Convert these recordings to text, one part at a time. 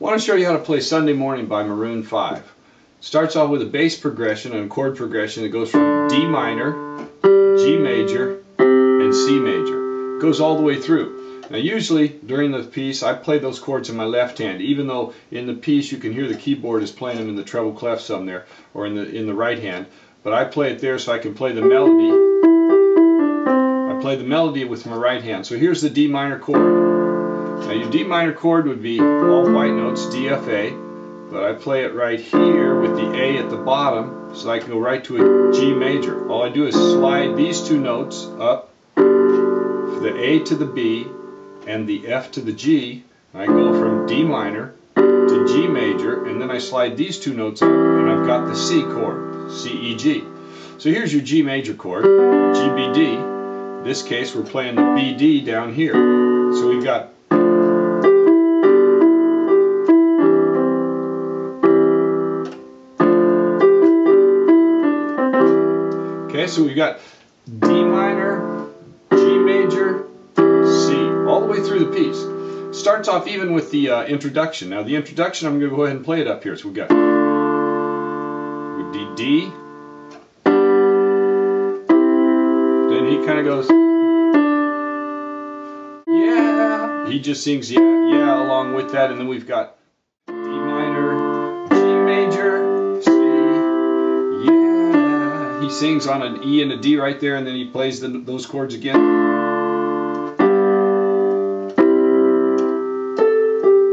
I want to show you how to play Sunday Morning by Maroon 5. Starts off with a bass progression and a chord progression that goes from D minor, G major, and C major. It goes all the way through. Now usually during the piece I play those chords in my left hand, even though in the piece you can hear the keyboard is playing them in the treble clef some there, or in the right hand. But I play it there so I can play the melody. I play the melody with my right hand. So here's the D minor chord. Now your D minor chord would be all white notes, D, F, A, but I play it right here with the A at the bottom so I can go right to a G major. All I do is slide these two notes up, the A to the B and the F to the G, and I go from D minor to G major, and then I slide these two notes up and I've got the C chord, C, E, G. So here's your G major chord, G, B, D. In this case we're playing the B, D down here. So we've got so we've got D minor, G major, C, all the way through the piece. Starts off even with the introduction. Now the introduction, I'm going to go ahead and play it up here. So we've got D, then he kind of goes, yeah, he just sings yeah, yeah along with that, and then we've got D minor, G major, C, yeah. He sings on an E and a D right there, and then he plays those chords again.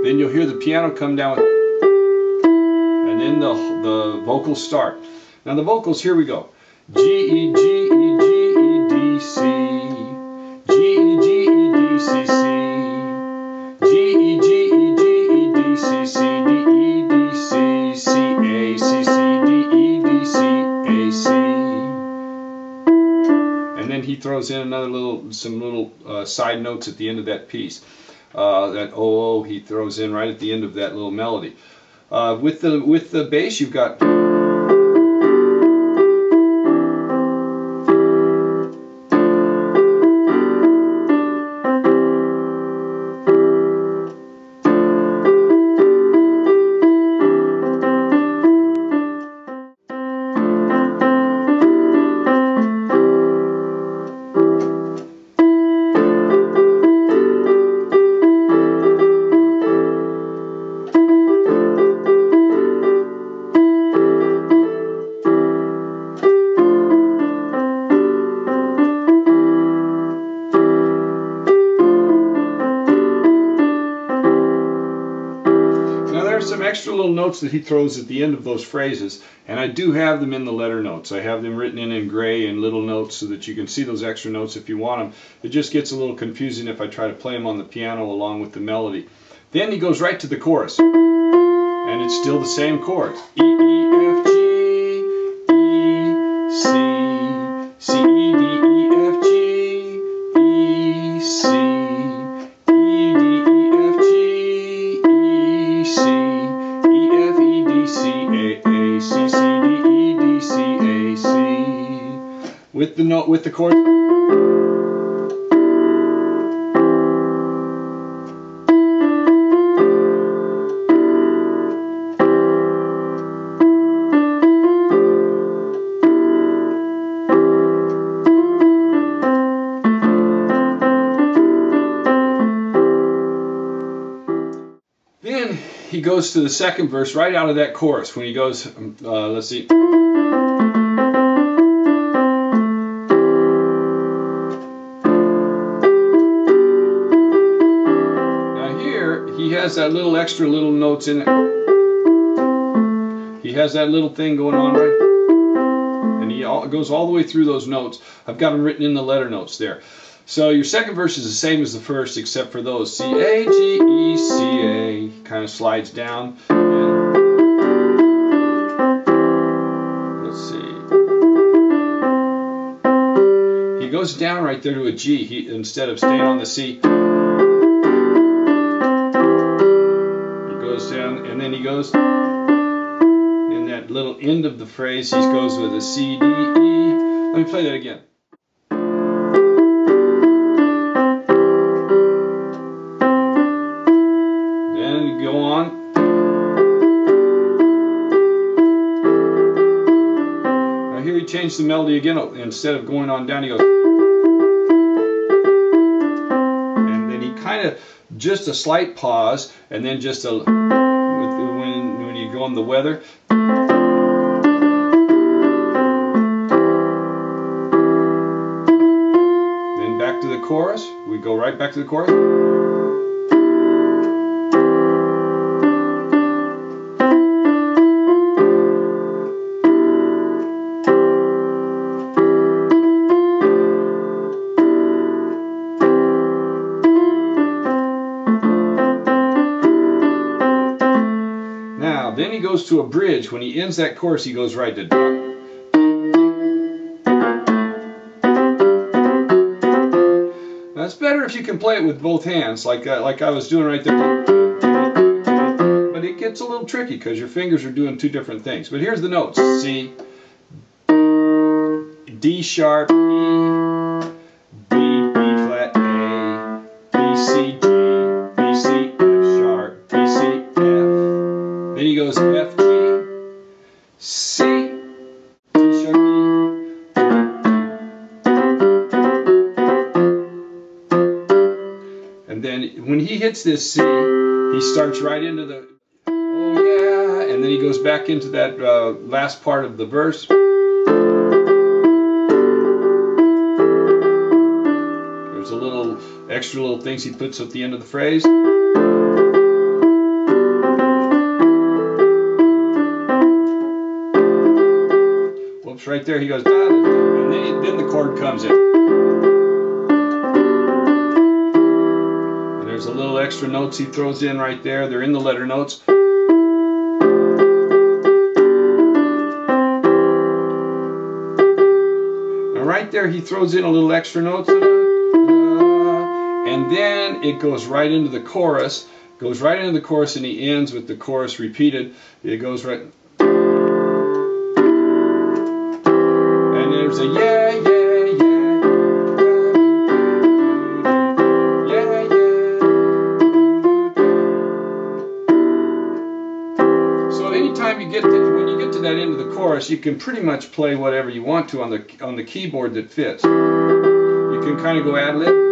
Then you'll hear the piano come down, and then the vocals start. Now the vocals, here we go. G, E, G, E, G, E, D, C. G, E, G, E, D, C, C. G, E, G, E, G, E, D, C, C. D, E, D, C, C, A, C, C. D, E, D, C, A, C. And then he throws in some little side notes at the end of that piece. That oh, he throws in right at the end of that little melody. With the bass, you've got some extra little notes that he throws at the end of those phrases, and I do have them in the letter notes. I have them written in gray and little notes so that you can see those extra notes if you want them. It just gets a little confusing if I try to play them on the piano along with the melody. Then he goes right to the chorus, and it's still the same chords. E, E, F, G, E, C, C, E, D, E, F, G, E, C. With the note, with the chord. Then he goes to the second verse right out of that chorus when he goes, let's see. He has that little extra little notes in it. He has that little thing going on right, and he goes all the way through those notes. I've got them written in the letter notes there. So your second verse is the same as the first, except for those C, A, G, E, C, A. Kind of slides down. And let's see. He goes down right there to a G. Instead of staying on the C. Down, and then he goes in that little end of the phrase, he goes with a C, D, E. Let me play that again. Then you go on. change the melody again. Instead of going on down, he goes, and then he kind of just a slight pause, and then just a when you go on the weather. Then back to the chorus. We go right back to the chorus. Then he goes to a bridge. When he ends that chorus, he goes right to da. Now it's better if you can play it with both hands, like I was doing right there. But it gets a little tricky because your fingers are doing two different things. But here's the notes: C, D sharp, E, B, B flat, A, B, C, G, B, C, F sharp, B, C, F. Then he goes F, G, C, D sharp, E. And then when he hits this C, he starts right into the, oh yeah, and then he goes back into that last part of the verse. There's a little extra little things he puts at the end of the phrase. Right there, he goes, da, da, da, and then the chord comes in. And there's a little extra notes he throws in right there. They're in the letter notes. Now right there, he throws in a little extra notes. And then it goes right into the chorus. Goes right into the chorus, and he ends with the chorus repeated. It goes right. There's a yeah, yeah, yeah, yeah, yeah. So anytime you get to, when you get to that end of the chorus, you can pretty much play whatever you want to on the keyboard that fits. You can kind of go ad lib.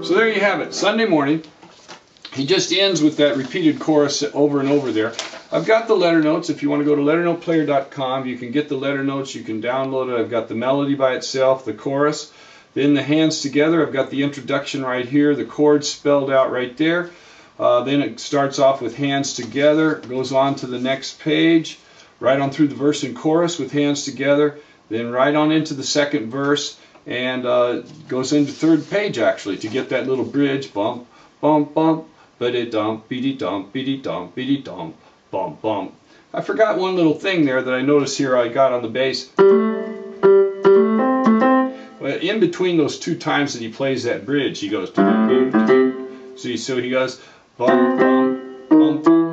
So there you have it, Sunday morning. He just ends with that repeated chorus over and over there. I've got the letter notes. If you want to go to LetterNotePlayer.com, you can get the letter notes. You can download it. I've got the melody by itself, the chorus, then the hands together. I've got the introduction right here, the chords spelled out right there. Then it starts off with hands together, goes on to the next page, right on through the verse and chorus with hands together, then right on into the second verse, and goes into third page actually to get that little bridge. Bump, bump, bump, ba-de-dump, beady-dump, beady-dump, beady-dump, bump, bump. I forgot one little thing there that I noticed here I got on the bass. Well, in between those two times that he plays that bridge, he goes. See, so he goes bum, bum, bum, bum.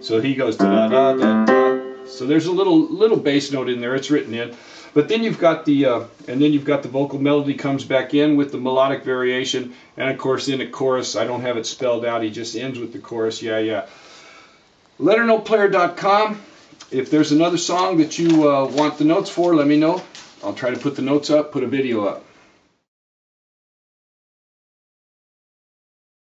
So he goes da da da da. So there's a little bass note in there. It's written in, but then you've got the vocal melody comes back in with the melodic variation, and of course in a chorus. I don't have it spelled out. He just ends with the chorus. Yeah, yeah. LetterNotePlayer.com. If there's another song that you want the notes for, let me know. I'll try to put the notes up, put a video up.